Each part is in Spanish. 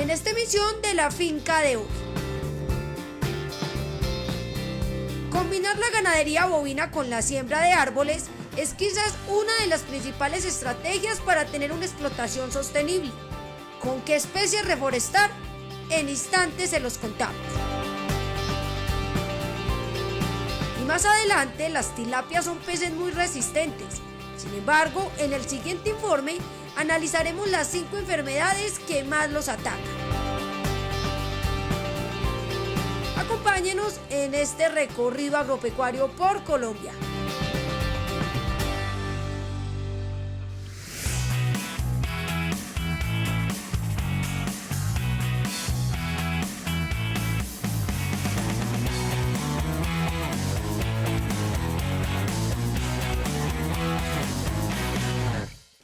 en esta emisión de La Finca de hoy. Combinar la ganadería bovina con la siembra de árboles es quizás una de las principales estrategias para tener una explotación sostenible. ¿Con qué especies reforestar? En instantes se los contamos. Y más adelante, las tilapias son peces muy resistentes. Sin embargo, en el siguiente informe analizaremos las 5 enfermedades que más los atacan. Acompáñenos en este recorrido agropecuario por Colombia.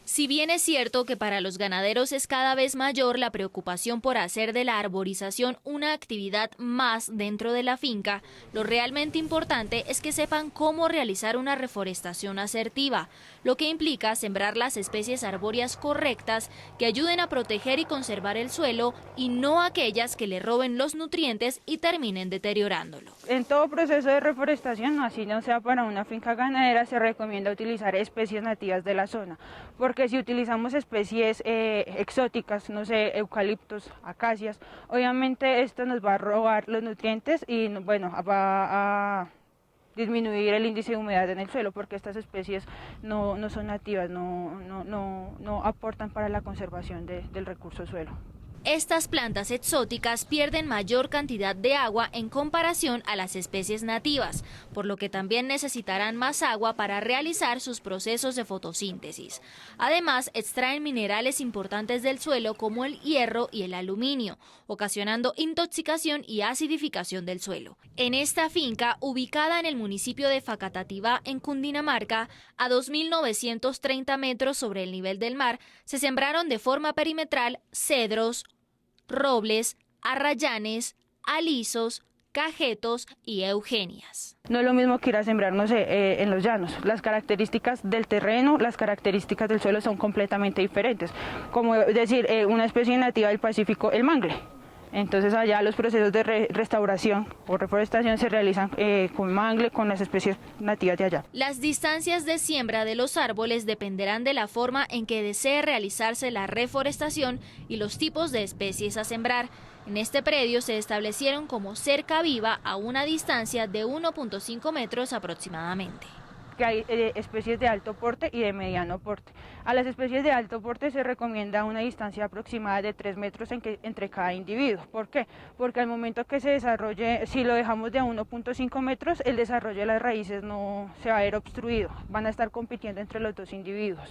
Si bien es cierto que para los ganaderos es cada vez mayor la preocupación por hacer de la arborización una actividad más dentro de la finca, lo realmente importante es que sepan cómo realizar una reforestación asertiva, lo que implica sembrar las especies arbóreas correctas que ayuden a proteger y conservar el suelo y no aquellas que le roben los nutrientes y terminen deteriorándolo. En todo proceso de reforestación, así no sea para una finca ganadera, se recomienda utilizar especies nativas de la zona, porque si utilizamos especies exóticas, no sé, eucaliptos, acacias, obviamente esto nos va a robar los nutrientes y bueno, va a disminuir el índice de humedad en el suelo, porque estas especies no son nativas, no aportan para la conservación del recurso suelo. Estas plantas exóticas pierden mayor cantidad de agua en comparación a las especies nativas, por lo que también necesitarán más agua para realizar sus procesos de fotosíntesis. Además, extraen minerales importantes del suelo como el hierro y el aluminio, ocasionando intoxicación y acidificación del suelo. En esta finca, ubicada en el municipio de Facatativá, en Cundinamarca, a 2.930 metros sobre el nivel del mar, se sembraron de forma perimetral cedros, robles, arrayanes, alisos, cajetos y eugenias. No es lo mismo que ir a sembrar, no sé, en los llanos. Las características del terreno, las características del suelo son completamente diferentes. Como decir, una especie nativa del Pacífico, el mangle. Entonces allá los procesos de restauración o reforestación se realizan con mangle, con las especies nativas de allá. Las distancias de siembra de los árboles dependerán de la forma en que desee realizarse la reforestación y los tipos de especies a sembrar. En este predio se establecieron como cerca viva a una distancia de 1.5 metros aproximadamente. Que hay especies de alto porte y de mediano porte. A las especies de alto porte se recomienda una distancia aproximada de 3 metros entre cada individuo. ¿Por qué? Porque al momento que se desarrolle, si lo dejamos de 1.5 metros, el desarrollo de las raíces no se va a ver obstruido, van a estar compitiendo entre los dos individuos.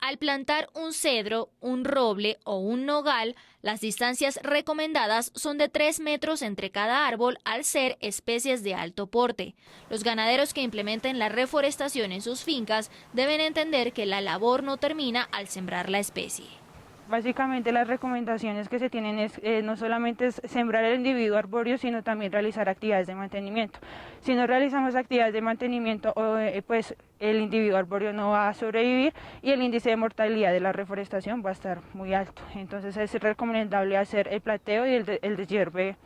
Al plantar un cedro, un roble o un nogal, las distancias recomendadas son de 3 metros entre cada árbol al ser especies de alto porte. Los ganaderos que implementen la reforestación en sus fincas deben entender que la labor no termina al sembrar la especie. Básicamente las recomendaciones que se tienen es no solamente es sembrar el individuo arbóreo, sino también realizar actividades de mantenimiento. Si no realizamos actividades de mantenimiento, pues el individuo arbóreo no va a sobrevivir y el índice de mortalidad de la reforestación va a estar muy alto. Entonces es recomendable hacer el plateo y el deshierve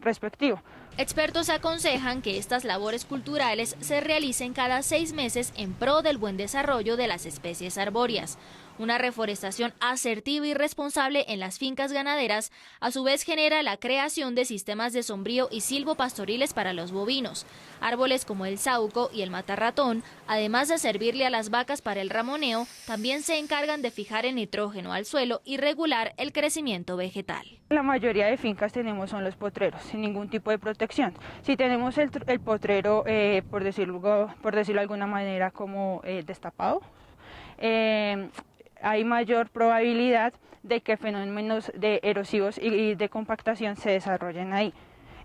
respectivo. Expertos aconsejan que estas labores culturales se realicen cada 6 meses en pro del buen desarrollo de las especies arbóreas. Una reforestación asertiva y responsable en las fincas ganaderas a su vez genera la creación de sistemas de sombrío y silvopastoriles para los bovinos. Árboles como el sauco y el matarratón, además de servirle a las vacas para el ramoneo, también se encargan de fijar el nitrógeno al suelo y regular el crecimiento vegetal. La mayoría de fincas tenemos son los potreros, sin ningún tipo de protección. Si tenemos el potrero, por decirlo de alguna manera, como destapado, hay mayor probabilidad de que fenómenos de erosivos y de compactación se desarrollen ahí.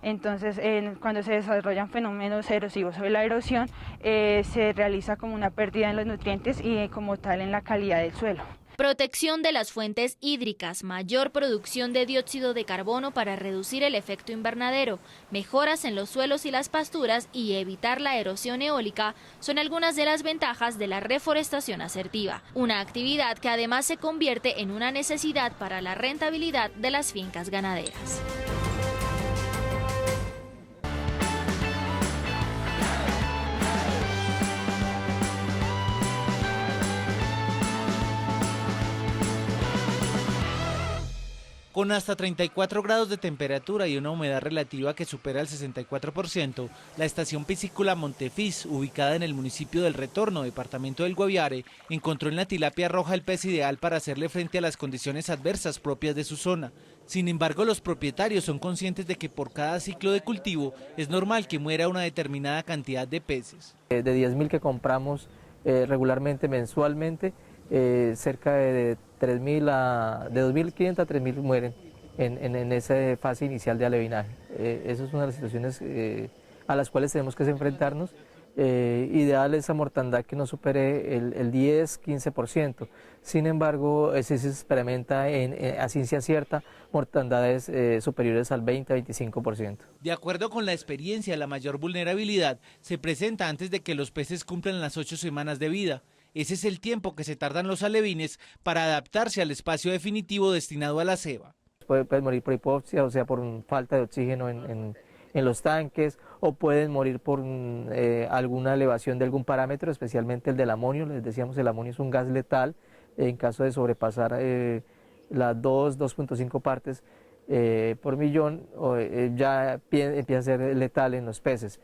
Entonces, cuando se desarrollan fenómenos erosivos o la erosión, se realiza como una pérdida en los nutrientes y como tal en la calidad del suelo. Protección de las fuentes hídricas, mayor producción de dióxido de carbono para reducir el efecto invernadero, mejoras en los suelos y las pasturas y evitar la erosión eólica son algunas de las ventajas de la reforestación asertiva, una actividad que además se convierte en una necesidad para la rentabilidad de las fincas ganaderas. Con hasta 34 grados de temperatura y una humedad relativa que supera el 64%, la estación piscícola Montefis, ubicada en el municipio del Retorno, departamento del Guaviare, encontró en la tilapia roja el pez ideal para hacerle frente a las condiciones adversas propias de su zona. Sin embargo, los propietarios son conscientes de que por cada ciclo de cultivo es normal que muera una determinada cantidad de peces. De 10.000 que compramos regularmente, mensualmente, cerca de 2.500 a 3.000 mueren en esa fase inicial de alevinaje. Esa es una de las situaciones a las cuales tenemos que enfrentarnos. Ideal esa mortandad que no supere el 10-15%. Sin embargo, se experimenta a ciencia cierta mortandades superiores al 20-25%. De acuerdo con la experiencia, la mayor vulnerabilidad se presenta antes de que los peces cumplan las 8 semanas de vida. Ese es el tiempo que se tardan los alevines para adaptarse al espacio definitivo destinado a la ceba. Pueden morir por hipoxia, o sea, por falta de oxígeno en los tanques, o pueden morir por alguna elevación de algún parámetro, especialmente el del amonio. Les decíamos, el amonio es un gas letal en caso de sobrepasar las 2.5 partes por millón, ya empieza a ser letal en los peces.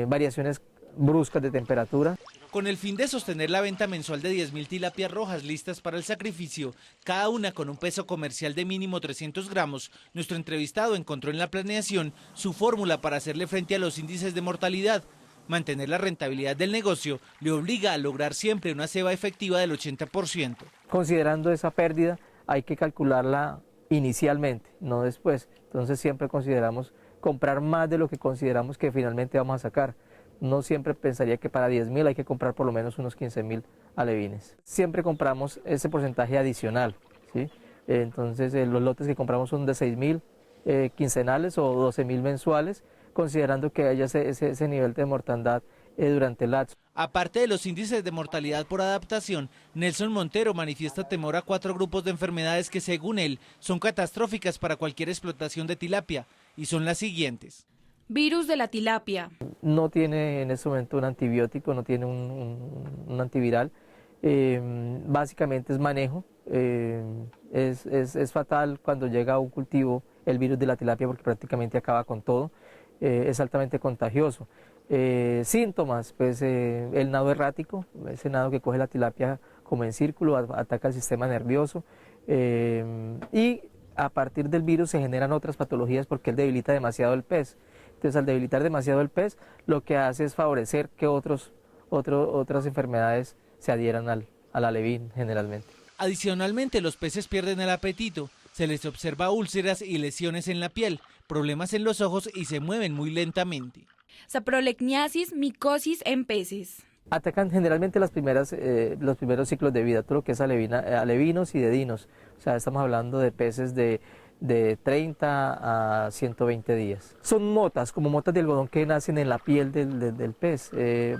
Variaciones bruscas de temperatura. Con el fin de sostener la venta mensual de 10.000 tilapias rojas listas para el sacrificio, cada una con un peso comercial de mínimo 300 gramos, nuestro entrevistado encontró en la planeación su fórmula para hacerle frente a los índices de mortalidad. Mantener la rentabilidad del negocio le obliga a lograr siempre una ceba efectiva del 80%. Considerando esa pérdida, hay que calcularla inicialmente, no después. Entonces siempre consideramos comprar más de lo que consideramos que finalmente vamos a sacar. No siempre pensaría que para 10.000 hay que comprar por lo menos unos 15.000 alevines. Siempre compramos ese porcentaje adicional, ¿sí? Entonces los lotes que compramos son de 6.000 quincenales o 12.000 mensuales, considerando que haya ese nivel de mortandad durante el lapso. Aparte de los índices de mortalidad por adaptación, Nelson Montero manifiesta temor a 4 grupos de enfermedades que, según él, son catastróficas para cualquier explotación de tilapia, y son las siguientes. Virus de la tilapia. No tiene en este momento un antibiótico, no tiene un antiviral. Básicamente es manejo. Es fatal cuando llega a un cultivo el virus de la tilapia porque prácticamente acaba con todo. Es altamente contagioso. Síntomas, pues el nado errático, ese nado que coge la tilapia como en círculo, ataca el sistema nervioso. Y a partir del virus se generan otras patologías porque él debilita demasiado el pez. Entonces, al debilitar demasiado el pez, lo que hace es favorecer que otras enfermedades se adhieran al alevín generalmente. Adicionalmente, los peces pierden el apetito, se les observa úlceras y lesiones en la piel, problemas en los ojos y se mueven muy lentamente. Saprolegniasis, micosis en peces. Atacan generalmente los primeros ciclos de vida, todo lo que es alevinos y dedinos. O sea, estamos hablando de peces de 30 a 120 días. Son motas, como motas de algodón que nacen en la piel del pez.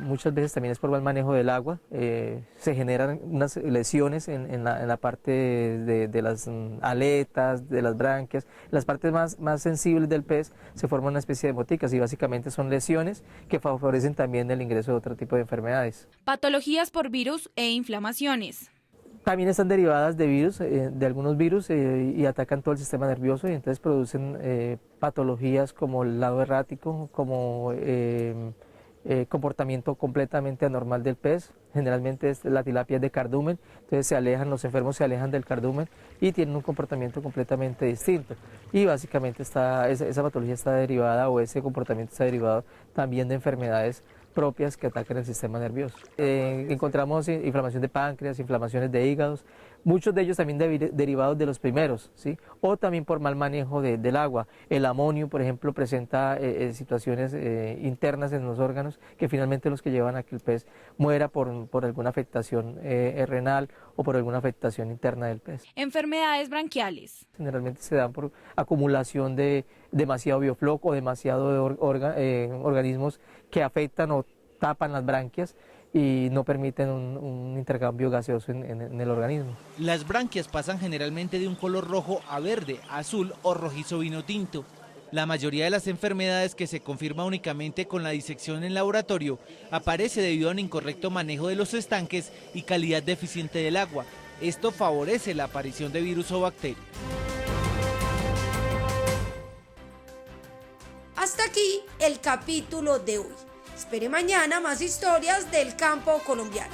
Muchas veces también es por mal manejo del agua. Se generan unas lesiones en la parte de las aletas, de las branquias. En las partes más sensibles del pez se forma una especie de moticas y básicamente son lesiones que favorecen también el ingreso de otro tipo de enfermedades. Patologías por virus e inflamaciones. También están derivadas de virus, de algunos virus y atacan todo el sistema nervioso y entonces producen patologías como el lado errático, como comportamiento completamente anormal del pez. Generalmente la tilapia es de cardumen, entonces los enfermos se alejan del cardumen y tienen un comportamiento completamente distinto. Y básicamente esa patología está derivada o ese comportamiento está derivado también de enfermedades propias que atacan el sistema nervioso. Encontramos inflamación de páncreas, inflamaciones de hígados, muchos de ellos también derivados de los primeros, ¿sí? O también por mal manejo del agua. El amonio, por ejemplo, presenta situaciones internas en los órganos que finalmente los que llevan a que el pez muera por alguna afectación renal o por alguna afectación interna del pez. Enfermedades branquiales. Generalmente se dan por acumulación de demasiado biofloc o demasiado organismos que afectan o tapan las branquias y no permiten un intercambio gaseoso en el organismo. Las branquias pasan generalmente de un color rojo a verde, azul o rojizo vino tinto. La mayoría de las enfermedades, que se confirma únicamente con la disección en laboratorio, aparece debido a un incorrecto manejo de los estanques y calidad deficiente del agua. Esto favorece la aparición de virus o bacterias. Hasta aquí el capítulo de hoy. Espere mañana más historias del campo colombiano.